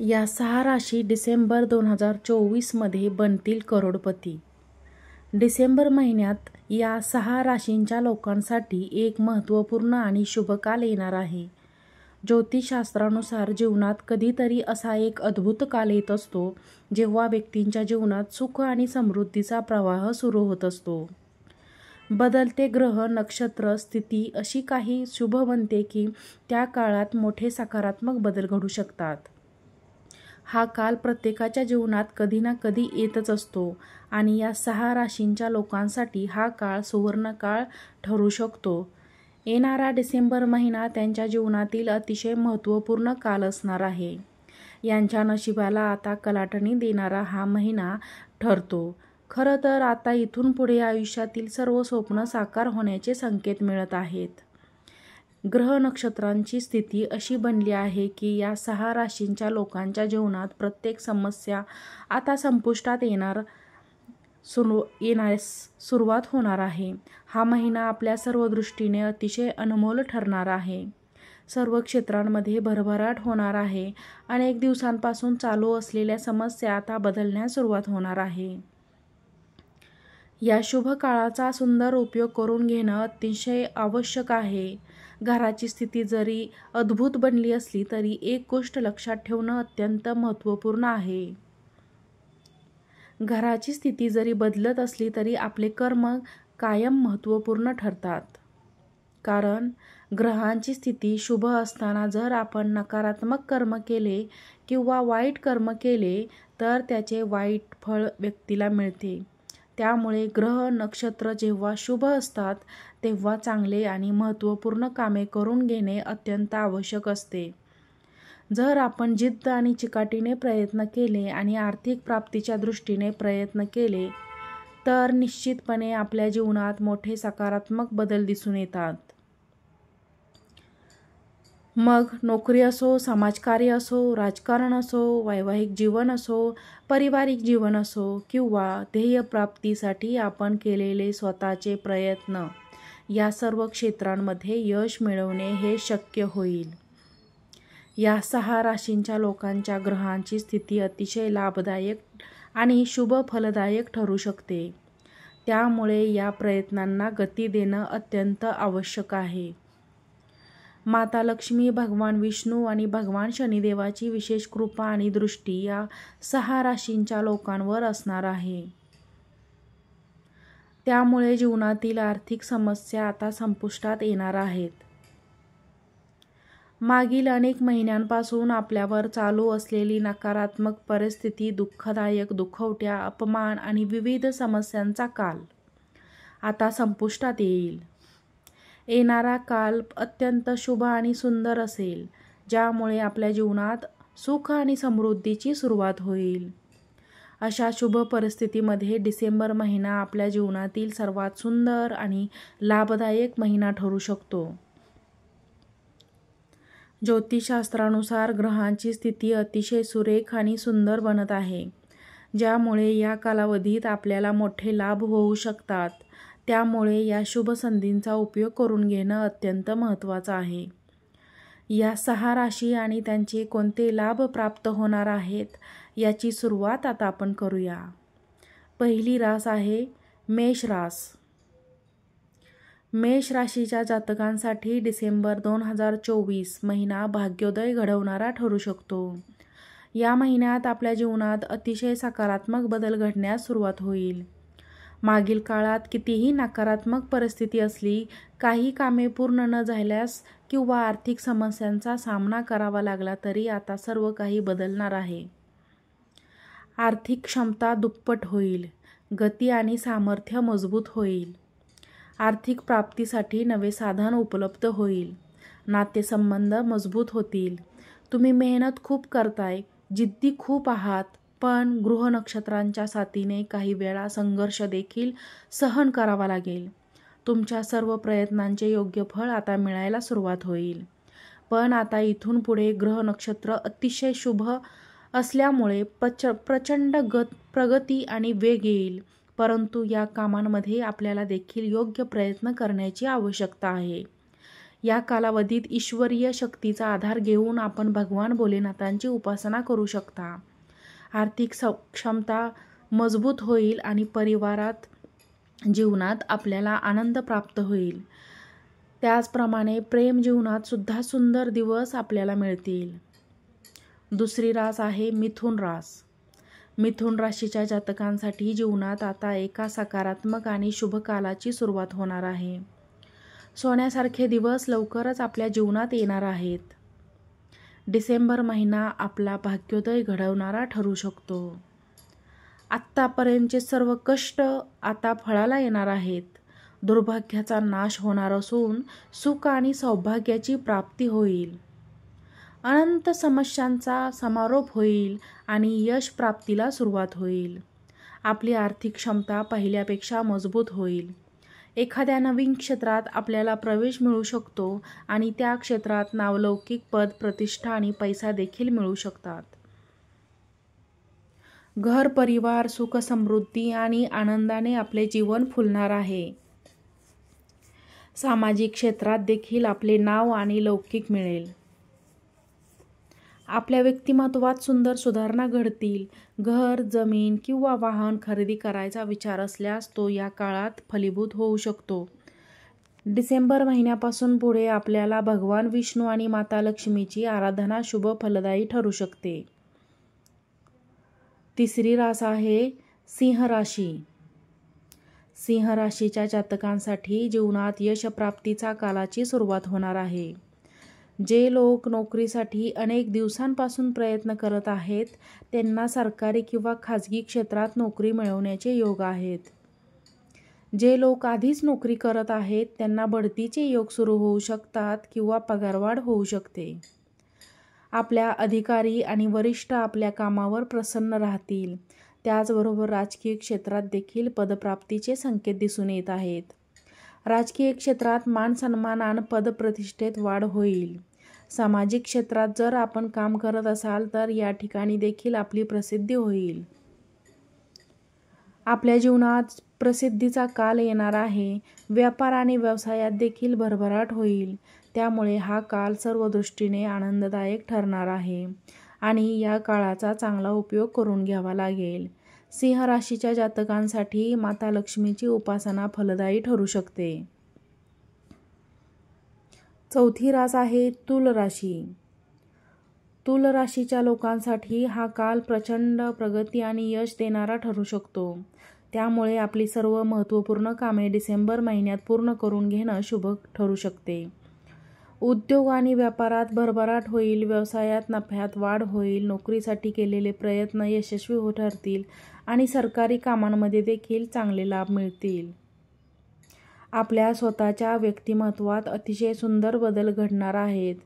या 6 राशी डिसेंबर 2024मध्ये बनतील करोडपती. डिसेंबर महिन्यात या 6 राशींच्या लोकांसाठी एक महत्त्वपूर्ण आणि शुभ काल येणार आहे. ज्योतिषशास्त्रानुसार जीवनात कधीतरी असा एक अद्भुत काल येत असतो, जेव्हा व्यक्तींच्या जीवनात सुख आणि समृद्धीचा प्रवाह सुरू होत असतो. बदलते ग्रह, नक्षत्र स्थिती अशी काही शुभ बनते की त्या काळात मोठे सकारात्मक बदल घडू शकतात. हा काल प्रत्येकाच्या जीवनात कधी ना कधी येतच असतो आणि या 6 राशींच्या लोकांसाठी हा काळ सुवर्णकाळ ठरू शकतो. येणारा डिसेंबर महिना त्यांच्या जीवनातील अतिशय महत्त्वपूर्ण काल असणार आहे. यांच्या नशिबाला आता कलाटणी देणारा हा महिना ठरतो. खरं तर आता इथून पुढे आयुष्यातील सर्व स्वप्न साकार होण्याचे संकेत मिळत आहेत. ग्रह नक्षत्रांची स्थिती अशी बनली आहे की या 6 राशींच्या लोकांच्या जीवनात प्रत्येक समस्या आता संपुष्टात येण्यास सुरुवात होणार आहे. हा महिना आपल्या सर्व दृष्टीने अतिशय अनमोल ठरणार आहे. सर्व क्षेत्रांमध्ये भरभराट होणार आहे. अनेक दिवसांपासून चालू असलेल्या समस्या आता बदलण्यास सुरुवात होणार आहे. या शुभ काळाचा सुंदर उपयोग करून घेणं अतिशय आवश्यक आहे. घराची स्थिती जरी अद्भुत बनली असली तरी एक गोष्ट लक्षात ठेवणं अत्यंत महत्त्वपूर्ण आहे. घराची स्थिती जरी बदलत असली तरी आपले कर्म कायम महत्त्वपूर्ण ठरतात. कारण ग्रहांची स्थिती शुभ असताना जर आपण नकारात्मक कर्म केले किंवा वाईट कर्म केले तर त्याचे वाईट फळ व्यक्तीला मिळते. त्यामुळे ग्रह नक्षत्र जेव्हा शुभ असतात तेव्हा चांगले आणि महत्त्वपूर्ण कामे करून घेणे अत्यंत आवश्यक असते. जर आपण जिद्द आणि चिकाटीने प्रयत्न केले आणि आर्थिक प्राप्तीच्या दृष्टीने प्रयत्न केले तर निश्चितपणे आपल्या जीवनात मोठे सकारात्मक बदल दिसून येतात. मग नोकरी असो, समाजकार्य असो, राजकारण असो, वैवाहिक जीवन असो, पारिवारिक जीवन असो किंवा ध्येयप्राप्तीसाठी आपण केलेले स्वतःचे प्रयत्न, या सर्व क्षेत्रांमध्ये यश मिळवणे हे शक्य होईल. या 6 राशींच्या लोकांच्या ग्रहांची स्थिती अतिशय लाभदायक आणि शुभ फलदायक ठरू शकते. त्यामुळे या प्रयत्नांना गती देणं अत्यंत आवश्यक आहे. माता लक्ष्मी, भगवान विष्णू आणि भगवान शनिदेवाची विशेष कृपा आणि दृष्टी या 6 राशींच्या लोकांवर असणार आहे. त्यामुळे जीवनातील आर्थिक समस्या आता संपुष्टात येणार आहेत. मागील अनेक महिन्यांपासून आपल्यावर चालू असलेली नकारात्मक परिस्थिती, दुःखदायक दुखवट्या, अपमान आणि विविध समस्यांचा काल आता संपुष्टात येईल. येणारा काल अत्यंत शुभ आणि सुंदर असेल, ज्यामुळे आपल्या जीवनात सुख आणि समृद्धीची सुरुवात होईल. अशा शुभ परिस्थितीमध्ये डिसेंबर महिना आपल्या जीवनातील सर्वात सुंदर आणि लाभदायक महिना ठरू शकतो. ज्योतिषशास्त्रानुसार ग्रहांची स्थिती अतिशय सुरेख आणि सुंदर बनत आहे, ज्यामुळे या कालावधीत आपल्याला मोठे लाभ होऊ शकतात. त्यामुळे या शुभ संधींचा उपयोग करून घेणं अत्यंत महत्त्वाचं आहे. या 6 राशी आणि त्यांचे कोणते लाभ प्राप्त होणार आहेत याची सुरुवात आता आपण करूया. पहिली रास आहे मेष रास. मेष राशीच्या जातकांसाठी डिसेंबर 2024 महिना भाग्योदय घडवणारा ठरू शकतो. या महिन्यात आपल्या जीवनात अतिशय सकारात्मक बदल घडण्यास सुरुवात होईल. मागील काळात कितीही नकारात्मक परिस्थिती असली, काही कामे पूर्ण न झाल्यास किंवा आर्थिक समस्यांचा सामना करावा लागला तरी आता सर्व काही बदलणार आहे. आर्थिक क्षमता दुप्पट होईल. गती आणि सामर्थ्य मजबूत होईल. आर्थिक प्राप्तीसाठी नवे साधन उपलब्ध होईल. नातेसंबंध मजबूत होतील. तुम्ही मेहनत खूप करताय, जिद्दी खूप आहात, पण गृह नक्षत्रांच्या साथीने काही वेळा संघर्ष देखील सहन करावा लागेल. तुमच्या सर्व प्रयत्नांचे योग्य फळ आता मिळायला सुरुवात होईल. पण आता इथून पुढे ग्रह नक्षत्र अतिशय शुभ असल्यामुळे प्रचंड प्रगती आणि वेग येईल. परंतु या कामांमध्ये आपल्याला देखील योग्य प्रयत्न करण्याची आवश्यकता आहे. या कालावधीत ईश्वरीय शक्तीचा आधार घेऊन आपण भगवान भोलेनाथांची उपासना करू शकता. आर्थिक क्षमता मजबूत होईल आणि परिवारात जीवनात आपल्याला आनंद प्राप्त होईल. त्याचप्रमाणे प्रेम जीवनात सुद्धा सुंदर दिवस आपल्याला मिळतील. दुसरी रास आहे मिथुन रास. मिथुन राशीच्या जातकांसाठी जीवनात आता एका सकारात्मक आणि शुभ कालाची सुरुवात होणार आहे. सोन्यासारखे दिवस लवकरच आपल्या जीवनात येणार आहेत. डिसेंबर महिना आपला भाग्योदय घडवणारा ठरू शकतो. आत्तापर्यंतचे सर्व कष्ट आता फळाला येणार आहेत. दुर्भाग्याचा नाश होणार असून सुख आणि सौभाग्याची प्राप्ती होईल. अनंत समस्यांचा समारोप होईल आणि यश प्राप्तीला सुरुवात होईल. आपली आर्थिक क्षमता पहिल्यापेक्षा मजबूत होईल. एखाद्या नवीन क्षेत्रात आपल्याला प्रवेश मिळू शकतो आणि त्या क्षेत्रात नावलौकिक पद, प्रतिष्ठा आणि पैसा देखील मिळू शकतात. घर, परिवार, सुख, समृद्धी आणि आनंदाने आपले जीवन फुलणार आहे. सामाजिक क्षेत्रात देखील आपले नाव आणि लौकिक मिळेल. आपल्या व्यक्तिमत्वात सुंदर सुधारणा घडतील. घर, जमीन किंवा वाहन खरेदी करायचा विचार असल्यास तो या काळात फलीभूत होऊ शकतो. डिसेंबर महिन्यापासून पुढे आपल्याला भगवान विष्णू आणि माता लक्ष्मीची आराधना शुभ फलदायी ठरू शकते. तिसरी रास आहे सिंह राशी. सिंह राशीच्या जातकांसाठी जीवनात यशप्राप्तीचा कालाची सुरुवात होणार आहे. जे लोक नोकरीसाठी अनेक दिवसांपासून प्रयत्न करत आहेत त्यांना सरकारी किंवा खाजगी क्षेत्रात नोकरी मिळवण्याचे योग आहेत. जे लोक आधीच नोकरी करत आहेत त्यांना बढतीचे योग सुरू होऊ शकतात किंवा पगारवाढ होऊ शकते. आपल्या अधिकारी आणि वरिष्ठ आपल्या कामावर प्रसन्न राहतील. त्याचबरोबर राजकीय क्षेत्रात देखील पदप्राप्तीचे संकेत दिसून येत आहेत. राजकीय क्षेत्रात मान-सन्मान आणि पदप्रतिष्ठेत वाढ होईल. सामाजिक क्षेत्रात जर आपण काम करत असाल तर या ठिकाणी देखील आपली प्रसिद्धी होईल. आपल्या जीवनात प्रसिद्धीचा काल येणार आहे. व्यापार आणि व्यवसायात देखील भरभराट होईल. त्यामुळे हा काल सर्व दृष्टीने आनंददायक ठरणार आहे आणि या काळाचा चांगला उपयोग करून घ्यावा लागेल. सिंह राशीच्या जातकांसाठी माता लक्ष्मीची उपासना फलदायी ठरू शकते. चौथी रास आहे तुल राशी. तुल राशीच्या लोकांसाठी हा काल प्रचंड प्रगती आणि यश देणारा ठरू शकतो. त्यामुळे आपली सर्व महत्त्वपूर्ण कामे डिसेंबर महिन्यात पूर्ण करून घेणं शुभ ठरू शकते. उद्योग आणि व्यापारात भरभराट होईल. व्यवसायात नफ्यात वाढ होईल. नोकरीसाठी केलेले प्रयत्न यशस्वी ठरतील आणि सरकारी कामांमध्ये देखील चांगले लाभ मिळतील. आपल्या स्वतःच्या व्यक्तिमत्वात अतिशय सुंदर बदल घडणार आहेत.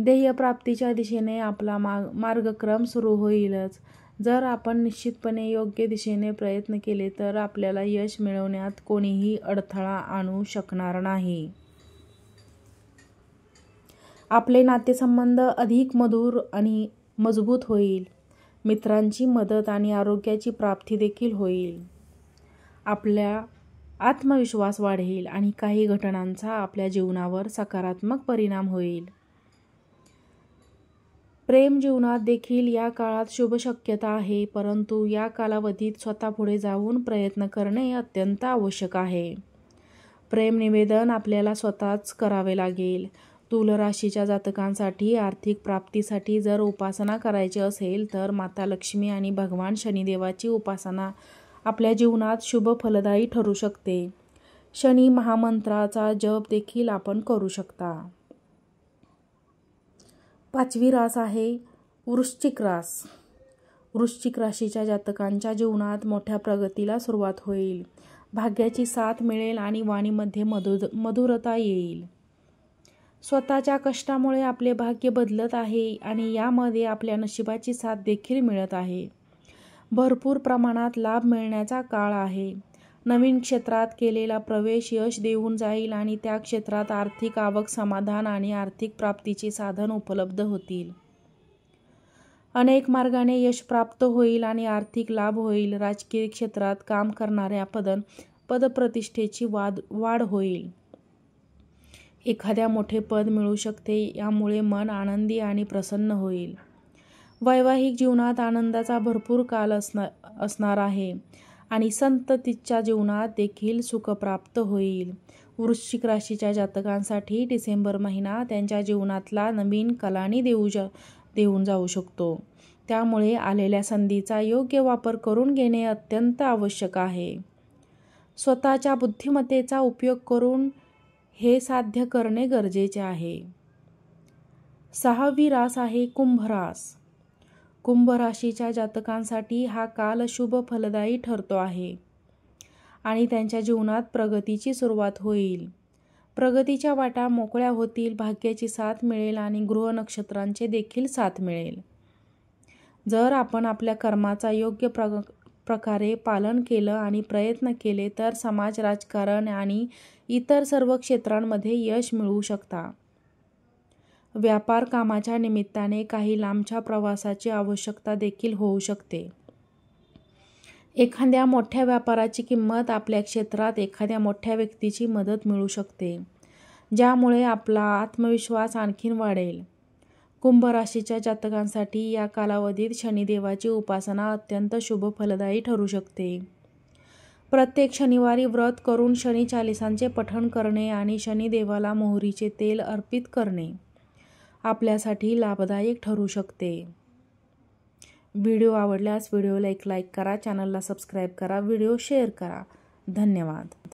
ध्येयप्राप्तीच्या दिशेने आपला मार्गक्रम सुरू होईलच. जर आपण निश्चितपणे योग्य दिशेने प्रयत्न केले तर आपल्याला यश मिळवण्यात कोणीही अडथळा आणू शकणार नाही. आपले नातेसंबंध अधिक मधुर आणि मजबूत होईल. मित्रांची मदत आणि आरोग्याची प्राप्ती देखील होईल. आपला आत्मविश्वास वाढेल आणि काही घटनांचा आपल्या जीवनावर सकारात्मक परिणाम होईल. प्रेम जीवनात देखील या काळात शुभ शक्यता आहे, परंतु या कालावधीत स्वतःपुढे जाऊन प्रयत्न करणे अत्यंत आवश्यक आहे. प्रेम निवेदन आपल्याला स्वतःच करावे लागेल. तुल राशीच्या जातकांसाठी आर्थिक प्राप्तीसाठी जर उपासना करायची असेल तर माता लक्ष्मी आणि भगवान शनिदेवाची उपासना आपल्या जीवनात शुभ फलदायी ठरू शकते. शनी महामंत्राचा जप देखील आपण करू शकता. पाचवी रास आहे वृश्चिक रास. वृश्चिक राशीच्या जातकांच्या जीवनात मोठ्या प्रगतीला सुरुवात होईल. भाग्याची साथ मिळेल आणि वाणीमध्ये मधुरता येईल. स्वतःच्या कष्टामुळे आपले भाग्य बदलत आहे आणि यामध्ये आपल्या नशिबाची साथ देखील मिळत आहे. भरपूर प्रमाणात लाभ मिळण्याचा काळ आहे. नवीन क्षेत्रात केलेला प्रवेश यश देऊन जाईल आणि त्या क्षेत्रात आर्थिक आवक, समाधान आणि आर्थिक प्राप्तीचे साधन उपलब्ध होतील. अनेक मार्गाने यश प्राप्त होईल आणि आर्थिक लाभ होईल. राजकीय क्षेत्रात काम करणाऱ्या पदप्रतिष्ठेची वाढ होईल. एखाद्या मोठे पद मिळू शकते, यामुळे मन आनंदी आणि प्रसन्न होईल. वैवाहिक जीवनात आनंदाचा भरपूर काल असणार आहे आणि संततीच्या जीवनात देखील सुख प्राप्त होईल. वृश्चिक राशीच्या जातकांसाठी डिसेंबर महिना त्यांच्या जीवनातला नवीन कलांनी देऊन जाऊ शकतो. त्यामुळे आलेल्या संधीचा योग्य वापर करून घेणे अत्यंत आवश्यक आहे. स्वतःच्या बुद्धिमत्तेचा उपयोग करून हे साध्य करणे गरजेचे आहे. 6वी रास आहे कुंभ रास. कुंभ राशीच्या जातकांसाठी हा काल शुभ फलदायी ठरतो आहे आणि त्यांच्या जीवनात प्रगतीची सुरुवात होईल. प्रगतीच्या वाटा मोकळ्या होतील, भाग्याची साथ मिळेल आणि गृह नक्षत्रांचे देखील साथ मिळेल. जर आपण आपल्या कर्माचा योग्य प्रकारे पालन केलं आणि प्रयत्न केले तर समाज, राजकारण आणि इतर सर्व क्षेत्रांमध्ये यश मिळवू शकता. व्यापार कामाच्या निमित्ताने काही लांबच्या प्रवासाची आवश्यकता देखील होऊ शकते. एखाद्या मोठ्या व्यापाराची किंमत, आपल्या क्षेत्रात एखाद्या मोठ्या व्यक्तीची मदत मिळू शकते, ज्यामुळे आपला आत्मविश्वास आणखीन वाढेल. कुंभ राशीच्या जातकांसाठी या कालावधीत शनिदेवाची उपासना अत्यंत शुभ फलदायी ठरू शकते. प्रत्येक शनिवारी व्रत करून शनी चालिसांचे पठण करणे आणि शनिदेवाला मोहरीचे तेल अर्पित करणे आपल्यासाठी लाभदायक ठरू शकते. व्हिडिओ आवडल्यास व्हिडिओला एक लाईक करा, चॅनलला सबस्क्राईब करा, व्हिडिओ शेअर करा. धन्यवाद.